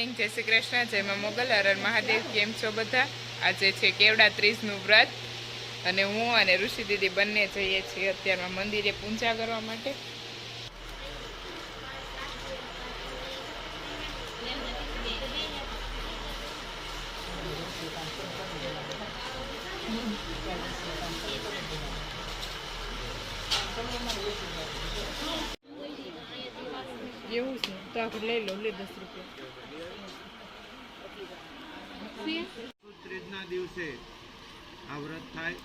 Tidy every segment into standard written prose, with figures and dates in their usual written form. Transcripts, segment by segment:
जय श्री कृष्ण, जय मां मोगल, हर हर महादेव। केम छो बधा? आज है केवड़ा त्रीजनु व्रत अने हूँ अने ऋषि दीदी बंने जईए छीए अत्यारमां मंदिरे पूजा करवा माटे। એવું છે તો આપણે લઈ લો, લે 10 રૂપિયા। ત્રીજના દિવસે આ વ્રત થાય।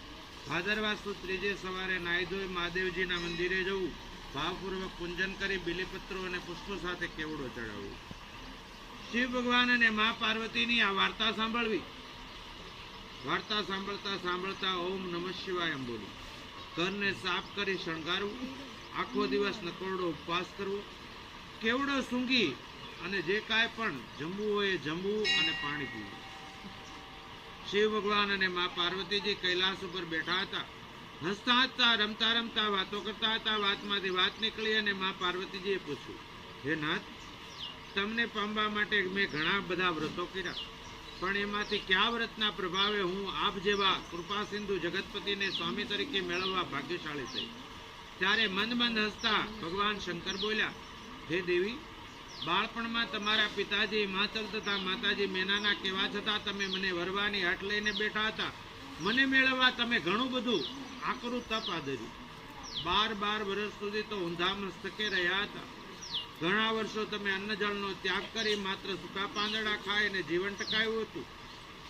ભાદરવા સુદ ત્રીજે સવારે નાહી ધોઈ મહાદેવજીના મંદિરે જવું, ભાવપૂર્વક પૂજન કરી બિલીપત્રો અને પુષ્પો સાથે કેવડો ચડાવવો। શિવ ભગવાન અને મા પાર્વતીની આ વાર્તા સાંભળવી। વાર્તા સાંભળતા સાંભળતા ઓમ નમઃ શિવાય એમ બોલવું। ઘરને સાફ કરી શણગારવું। આખો દિવસ નકોરડો ઉપવાસ કરવો। કેવડો સૂંઘી અને જે કાંઈ પણ જમવું હોય એ જમવું અને પાણી પીવું। શિવ ભગવાન અને મા પાર્વતીજી કૈલાસ ઉપર બેઠા હતા। હસતા હસતા રમતા રમતા વાતો કરતા હતા। વાતમાંથી વાત નીકળી અને મા પાર્વતીજીએ પૂછ્યું, હે નાથ, તમને પામવા માટે મેં ઘણા બધા વ્રતો કર્યા, પણ એમાંથી કયા વ્રતના પ્રભાવે હું આપ જેવા કૃપા સિંધુ જગતપતિને સ્વામી તરીકે મેળવવા ભાગ્યશાળી થઈ? ત્યારે મંદ મંદ હસતા ભગવાન શંકર બોલ્યા, હે દેવી, બાળપણમાં તમારા પિતાજી માતલ તથા માતાજી મેનાના કહેવા છતાં તમે મને વરવાની હટ લઈને બેઠા હતા। મને મેળવવા તમે ઘણું બધું આકરું તપ આદર્યું। 12 વર્ષ સુધી તો ઊંધા મસ્તકે રહ્યા હતા। ઘણા વર્ષો તમે અન્ન જળનો ત્યાગ કરી માત્ર સૂકા પાંદડા ખાઈને જીવન ટકાવ્યું હતું।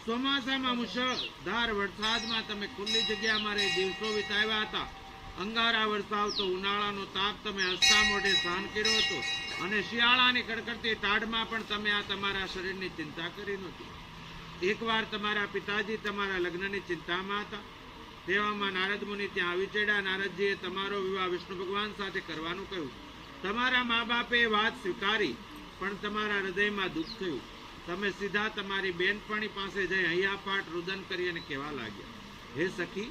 ચોમાસામાં મુશળધાર વરસાદમાં તમે ખુલ્લી જગ્યામાં રહી દિવસો વિતાવ્યા હતા। અંગારા વરસાવતો ઉનાળાનો તાપ તમે હસતા મોઢે સહન કર્યો હતો અને શિયાળાની કડકડતી ટાઢમાં પણ તમે આ તમારા શરીરની ચિંતા કરી નહોતી। એકવાર તમારા પિતાજી તમારા લગ્નની ચિંતામાં હતા। તેવામાં નારદ મુનિ ત્યાં આવી ચડ્યા। નારદજીએ તમારો વિવાહ વિષ્ણુ ભગવાન સાથે કરવાનું કહ્યું। તમારા મા બાપે એ વાત સ્વીકારી, પણ તમારા હૃદયમાં દુઃખ થયું। તમે સીધા તમારી બેનપણી પાસે જઈ હૈયાપાટ રુદન કરી અને કહેવા લાગ્યા, હે સખી,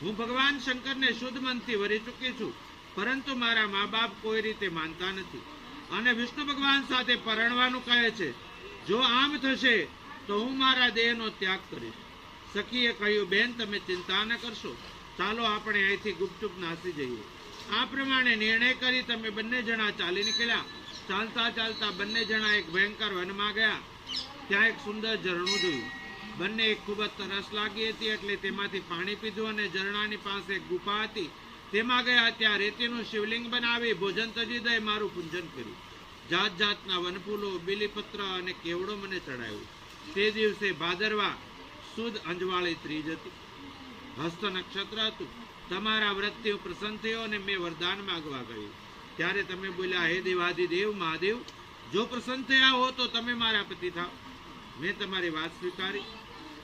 હું ભગવાન શંકરને શુદ્ધ મનથી વરી ચૂકી છું, પરંતુ મારા મા બાપ કોઈ રીતે માનતા નથી અને વિષ્ણુ ભગવાન સાથે પરણવાનું કહે છે। જો આમ થશે તો હું મારા દેહનો ત્યાગ કરીશ। સખીએ કહ્યું, બેન, તમે ચિંતા ન કરશો, ચાલો આપણે અહીંથી ગુપચુપ નાસી જઈએ। આ પ્રમાણે નિર્ણય કરી તમે બંને જણા ચાલી નીકળ્યા। ચાલતા ચાલતા બંને જણા એક ભયંકર વનમાં ગયા। ત્યાં એક સુંદર ઝરણું જોયું। બંને ખૂબ જ તરસ લાગી હતી એટલે તેમાંથી પાણી પીધું અને ઝરણાની પાસે એક ગુફા હતી, તેમાં ગયા। ત્યાં રેતીનું શિવલિંગ બનાવી ભોજન તજી દઈ મારું પૂજન કર્યું। જાત જાતના વનફૂલો, બીલીપત્ર અને કેવડો મને ચડાવ્યો। તે દિવસે ભાદરવા સુદ અંજવાળી ત્રીજ હતી। હસ્ત નક્ષત્ર હતું। તમારા વ્રતથી હું પ્રસન્ન થયો અને મેં વરદાન માંગવા ગયું। ત્યારે તમે બોલ્યા, હે દેવાધિદેવ મહાદેવ, જો પ્રસન્ન થયા હો તો તમે મારા પતિ થાવ। મેં તમારી વાત સ્વીકારી।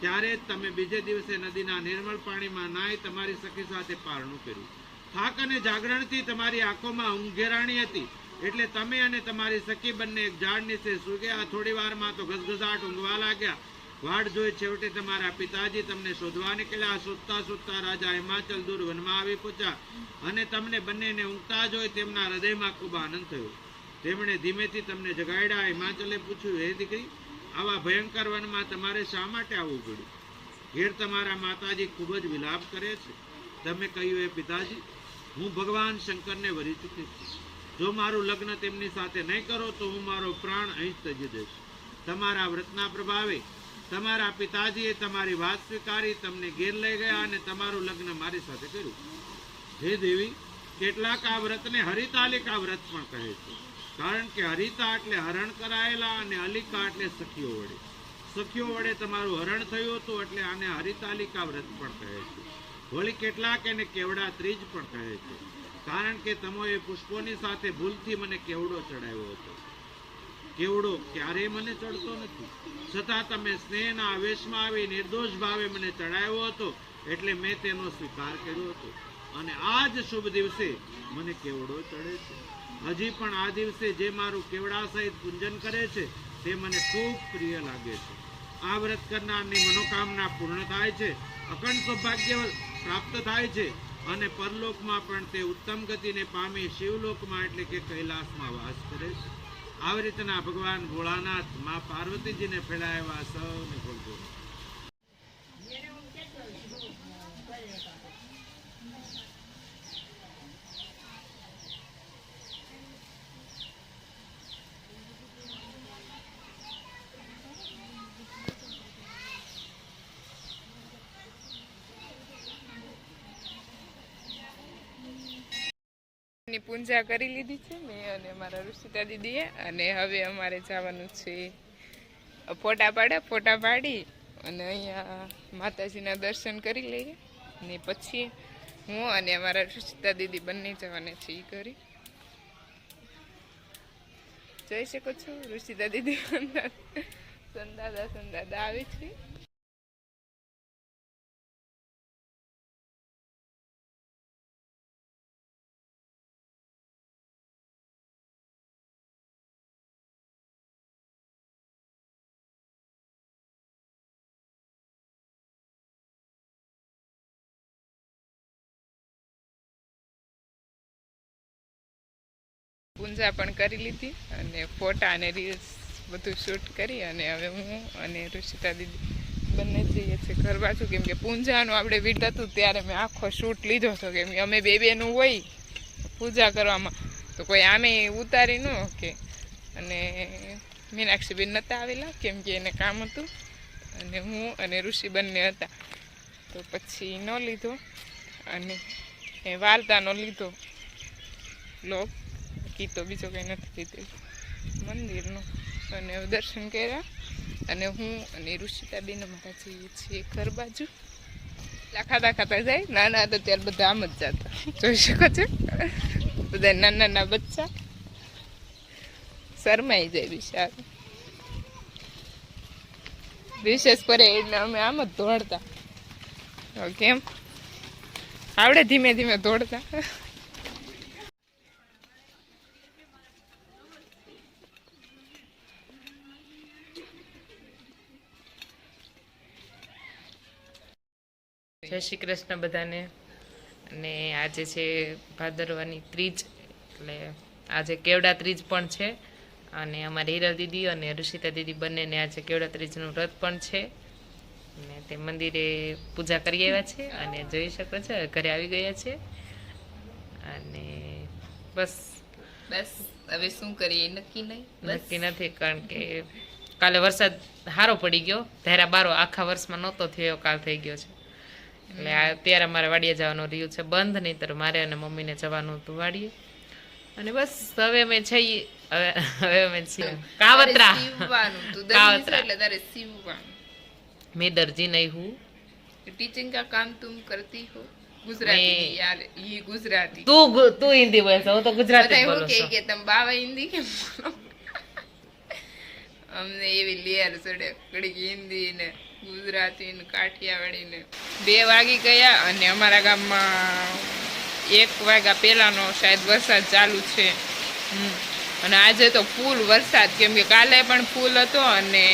ત્યારે તમે બીજે દિવસે નદીના નિર્મળ પાણીમાં નાહી તમારી સખી સાથે પારણું કર્યું। થાક અને જાગરણથી તમારી આંખોમાં ઊંઘેરાણી હતી એટલે તમે અને તમારી સખી બંને એક ઝાડ નીચે સૂઈ ગયા। થોડી વારમાં તો ઘસઘસાટ ઊંઘવા લાગ્યા। વાડ જોઈ છેવટે તમારા પિતાજી તમને શોધવા નીકળ્યા। શોધતા શોધતા રાજા હિમાચલ દૂર વનમાં આવી પહોંચ્યા અને તમને બંનેને ઊંઘતા જોઈ તેમના હૃદયમાં ખૂબ આનંદ થયો। તેમણે ધીમેથી તમને જગાડ્યા। હિમાચલે પૂછ્યું, હે દીકરી, આવા ભયંકર વનમાં તમારે શા માટે આવવું પડ્યું? ઘેર તમારા માતાજી ખૂબ જ વિલાપ કરે છે। તમે કહ્યું, હે પિતાજી, હું ભગવાન શંકરને વરી ચૂકી છું। જો મારું લગ્ન તેમની સાથે નહીં કરો તો હું મારો પ્રાણ અહીં જ ત્યજી દઈશ। તમારા વ્રતના પ્રભાવે તમારા પિતાજીએ તમારી વાત સ્વીકારી, તમને ઘેર લઈ ગયા અને તમારું લગ્ન મારી સાથે કર્યું। હે દેવી, કેટલાક આ વ્રતને હરિતાલિકા વ્રત પણ કહે છે, કારણ કે હરિતા એટલે હરણ કરાયેલા અને અલિકા એટલે સખીઓ વડે। સખીઓ વડે તમારું હરણ થયું હતું એટલે આને હરિતાલિકા વ્રત પણ કહે છે। વળી કેટલાક એને કેવડા ત્રીજ પણ કહે છે, કારણ કે તમોએ પુષ્પોની સાથે ભૂલથી મને કેવડો ચડાવ્યો હતો। કેવડો ક્યારેય મને ચડતો નથી, છતાં તમે સ્નેહના આવેશમાં આવી નિર્દોષ ભાવે મને ચડાવ્યો હતો એટલે મેં તેનો સ્વીકાર કર્યો હતો અને આ જ શુભ દિવસે મને કેવડો ચડે છે। હજી પણ આ દિવસે જે મારું કેવડા સહિત પૂજન કરે છે તે મને ખૂબ પ્રિય લાગે છે। આ વ્રત કરનારની મનોકામના પૂર્ણ થાય છે, અખંડ સૌભાગ્ય પ્રાપ્ત થાય છે અને પરલોકમાં પણ તે ઉત્તમ ગતિને પામી શિવલોકમાં એટલે કે કૈલાસમાં વાસ કરે છે। આવી રીતના ભગવાન ભોળાનાથ માં પાર્વતીજીને ફેલાવ્યા સૌને બોલતો. ની પૂજા કરી લીધી છે મેં અને મારા ઋષિતા દીદીએ, અને હવે અમારે જવાનું છે ફોટા પાડી અને અહીંયા માતાજીના દર્શન કરી લઈએ, ને પછી હું અને અમારા ઋષિતા દીદી બંને જવાના છીએ ઘરે. જોઈ શકો છો ઋષિતા દીદી સંદાદા આવે છે. પૂજા પણ કરી લીધી અને ફોટા અને રીલ્સ બધું શૂટ કરી, અને હવે હું અને ઋષિતા દીદી બંને જઈએ છીએ ઘર બાજુ, કેમ કે પૂજાનું આપણે વિધ હતું ત્યારે મેં આખો શૂટ લીધો હતો, કેમ કે અમે બેનું હોય પૂજા કરવામાં તો કોઈ આમે ઉતારી ન કે. અને મીનાક્ષીબેન નહોતા આવેલા કેમ કે એને કામ હતું, અને હું અને ઋષિ બંને હતા તો પછી ન લીધો, અને એ વાર્તાનો લીધો લોક તો બીજો કંઈ નથી લીધેલું મંદિરનું. અને દર્શન કર્યા અને હું અને ઋષિતા બેન અમારા જઈએ છીએ ઘર બાજુ. ખાતા જાય, નાના હતા ત્યારે બધા આમ જ જતા, જોઈ શકો છો બધા નાના બચ્ચા શરમાઈ જાય બિચારા. રિસેસ પડે એટલે અમે આમ જ દોડતા, કેમ આવડે ધીમે ધીમે દોડતા. જય શ્રી કૃષ્ણ બધાને. અને આજે છે ભાદરવાની ત્રીજ, એટલે આજે કેવડા ત્રીજ પણ છે, અને અમારી હિરલ દીદી અને ઋષિતા દીદી બંનેને આજે કેવડા ત્રીજનું વ્રત પણ છે, અને તે મંદિરે પૂજા કરી આવ્યા છે, અને જોઈ શકો છો ઘરે આવી ગયા છે. અને બસ હવે શું કરીએ નક્કી નથી, કારણ કે કાલે વરસાદ સારો પડી ગયો, ધારા બારો આખા વર્ષમાં નહોતો થયો, કાલ થઈ ગયો છે. એટલે અત્યારે અમારે વાડીએ જવાનું રહ્યું છે બંધ, નહીં તો મારે અને મમ્મીને જવાનું હતું વાડીએ. અને બસ હવે અમે છીએ કાવતરા. मैं दर्जी नहीं हूँ, टीचिंग का काम तुम करती हो. गुजराती यार, ये गुजराती. तू हिंदी बोल, હું તો ગુજરાતી બોલું છું. કે તમે બાવા હિન્દી કેમ બોલો? અમને એવી લેર ચડે, ઘડીક હિન્દી ને ગુજરાતી ને કાઠિયાવાડી ને. 2 વાગી ગયા અને અમારા ગામમાં 1 વાગ્યા પહેલાનો શાયદ વરસાદ ચાલુ છે. અને આજે તો ફૂલ વરસાદ, કેમ કે કાલે પણ ફૂલ હતો, અને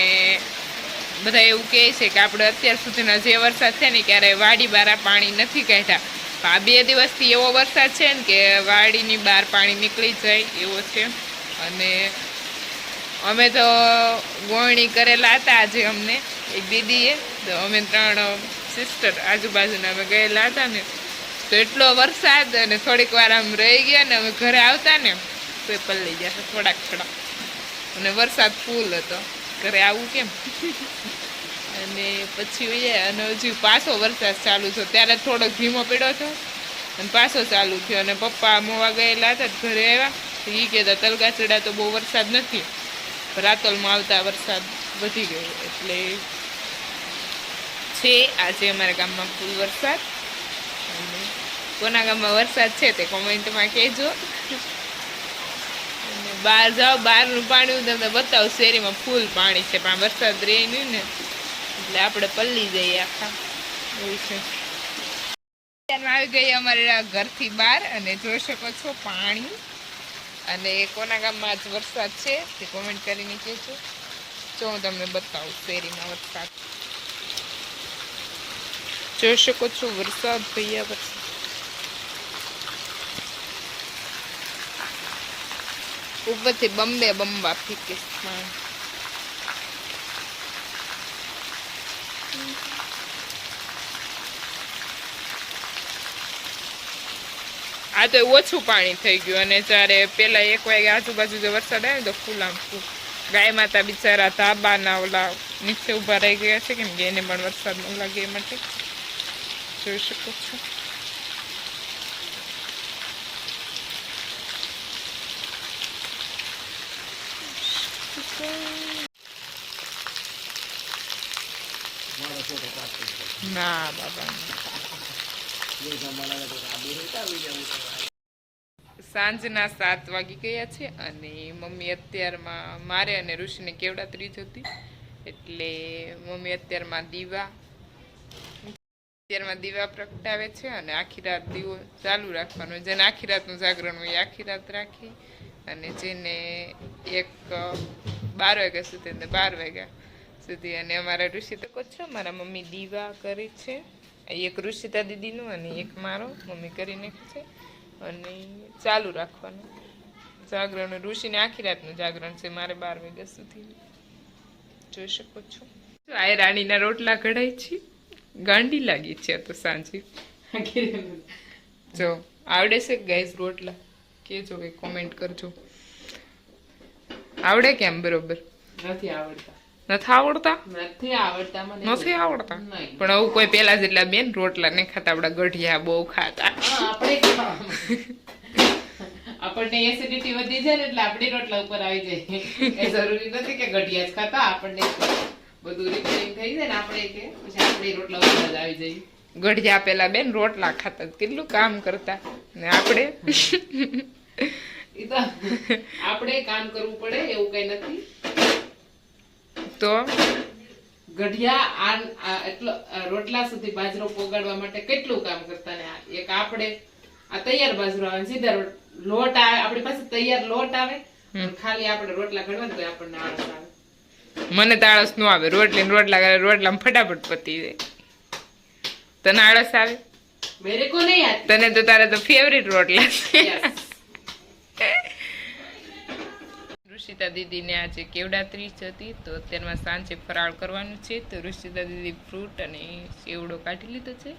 બધા એવું કહે છે કે આપણે અત્યાર સુધીનો જે વરસાદ છે ને ક્યારે વાડી બહાર પાણી નથી કાઢ્યા. આ 2 દિવસથી એવો વરસાદ છે ને કે વાડીની બહાર પાણી નીકળી જાય એવો છે. અને અમે તો ગોળણી કરેલા હતા આજે અમને એક દીદીએ, તો અમે 3 સિસ્ટર આજુબાજુના અમે ગયેલા હતા ને, તો એટલો વરસાદ, અને થોડીક વાર આમ રહી ગયા ને અમે ઘરે આવતા ને તો પલળી ગયા થોડાક, અને વરસાદ ફૂલ હતો, ઘરે આવું કેમ. અને પછી અને હજી પાછો વરસાદ ચાલુ થયો, ત્યારે થોડોક ધીમો પડ્યો હતો અને પાછો ચાલુ થયો. અને પપ્પા મોવા ગયેલા હતા ઘરે આવ્યા, એ કહેતા તલગાચડા તો બહુ વરસાદ નથી, રાતોલમાં આવતા વરસાદ વધી ગયો. એટલે છે આજે અમારા ગામમાં ફૂલ વરસાદ. અને કોના ગામમાં વરસાદ છે તે કોમેન્ટમાં કહેજો. અને બહાર જાઓ, બહારનું પાણી હું તમને બતાવું, શેરીમાં ફૂલ પાણી છે, પણ વરસાદ રહે નહીં ને એટલે આપણે પલ્લી જઈએ આખા, એવું છે. આવી ગઈ અમારા ઘરથી બહાર, અને જોઈ શકો છો પાણી. અને કોના ગામમાં આજ વરસાદ છે તે કોમેન્ટ કરીને કહેજો. જો હું તમને બતાવું શેરીમાં વરસાદ, જોઈ શકો છો વરસાદ, ભૈયા વરસાદ. 1 ઉપરથી બંબે બંબા ફીકે આ તો ઓછું પાણી થઈ ગયું અને જ્યારે પેલા 1 વાગે આજુબાજુ જો વરસાદ આવે તો ફૂલ આમ ફૂલ ગાય માતા બિચારા ધાબાના ઓલા નીચે ઊભા રહી ગયા છે કેમ કે એને પણ વરસાદ ન લાગે એ માટે જોઈ શકો છો. ના બાબા સાંજના 7 વાગી ગયા છે અને મમ્મી અત્યારમાં મારે અને ઋષિને કેવડાત્રી જ હતી એટલે મમ્મી અત્યારમાં દીવા પ્રગટાવે છે અને આખી રાત દીવો ચાલુ રાખવાનો. જેને આખી રાતનું જાગરણ હોય આખી રાત રાખી અને જેને 12 વાગ્યા સુધી 12 વાગ્યા સુધી. અને અમારા ઋષિ તો છો મારા મમ્મી દીવા કરે છે, એક ઋષિતા દીદીનું અને એક મારો મમ્મી કરી નાખે છે અને ચાલુ રાખવાનું જાગરણ. ઋષિને આખી રાતનું જાગરણ છે, મારે 12 વાગ્યા સુધી. જોઈ શકો છો આ રાણીના રોટલા કઢાય છે. ગાંડી લાગી છે તો સાંજે. જો આવડે છે ગાઈસ રોટલા કેજો કે કોમેન્ટ કરજો. આવડે કેમ બરોબર? નથી આવડતા. નથી આવડતા? નથી આવડતા મને. નથી આવડતા પણ આવું કોઈ પેલા જેટલા બેન રોટલા નહીં ખાતા, આપડા ગઢિયા બહુ ખાતા. આપણને એસિડિટી વધી જાય ને એટલે આપણી રોટલા ઉપર આવી જાય. એ જરૂરી નથી કે ગઢિયા જ ખાતા, આપણને બધું રિપેરિંગ થઈ જાય ને આપણે કે પછી આપણી રોટલા ઉપર જ આવી જાય. ગઢિયા પેલા બેન રોટલા ખાતા, કેટલું કામ કરતા ને આપણે ઈ તો આપણે કામ કરવું પડે એવું કઈ નથી. તો ગઢિયા એટલો રોટલા સુધી બાજરો પોગાડવા માટે કેટલું કામ કરતા ને એક આપણે આ તૈયાર બાજરો આવે સીધા લોટ આવે આપણી પાસે તૈયાર લોટ આવે ખાલી આપણે રોટલા ઘડવા તો આપણને આળસ આવે. મને તો આળસ નો આવે. રોટલા કરે રોટલામાં ફટાફટ પતી જાય. તને આળસ આવે? મેરે કો નહીં આતી. તને તો તારે તો ફેવરિટ રોટલા છે. ઋષિતા દીદીને આજે કેવડાત્રી જ હતી તો અત્યારમાં સાંજે ફરાળ કરવાનું છે. તો ઋષિતા દીદી ફ્રૂટ અને સેવડો કાઢી લીધો છે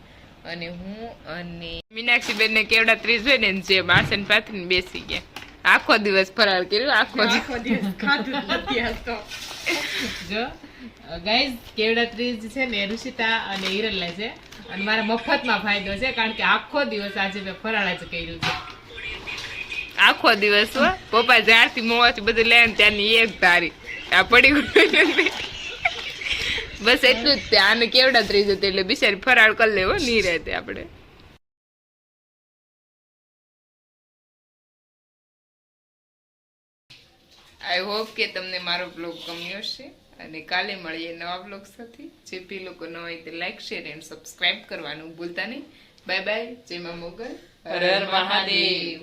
અને હું અને મીનાક્ષીબેન ને કેવડાત્રી જોઈ ને જે બાસન પાથરીને બેસી ગયા. આખો દિવસ ફરાળ કર્યું, આખો દિવસ ખાધું નથી હાલતો. જો ગાઈઝ કેવડાત્રી છે ને ઋષિતા અને હિરલને છે અને મારા મફતમાં ફાયદો છે કારણ કે આખો દિવસ આજે મેં ફરાળ જ કર્યું છે. આખો દિવસ પપ્પા જ્યારથી મોવાથી બધું લે ને ત્યાંની એક ધારી આ પડી બસ એટલું જ. આને કેવડાત્રી જતી એટલે બિચારી ફરાળ કરી લેવો નહીં રહેતે આપણે. આઈ હોપ કે તમને મારો બ્લોગ ગમ્યો હશે અને કાલે મળીએ નવા બ્લોગ સાથે. જે બી લોકો ન હોય તે લાઈક શેર એન્ડ સબસ્ક્રાઇબ કરવાનું ભૂલતા નહીં. Bye bye. જય મા મોગલ. હર હર મહાદેવ.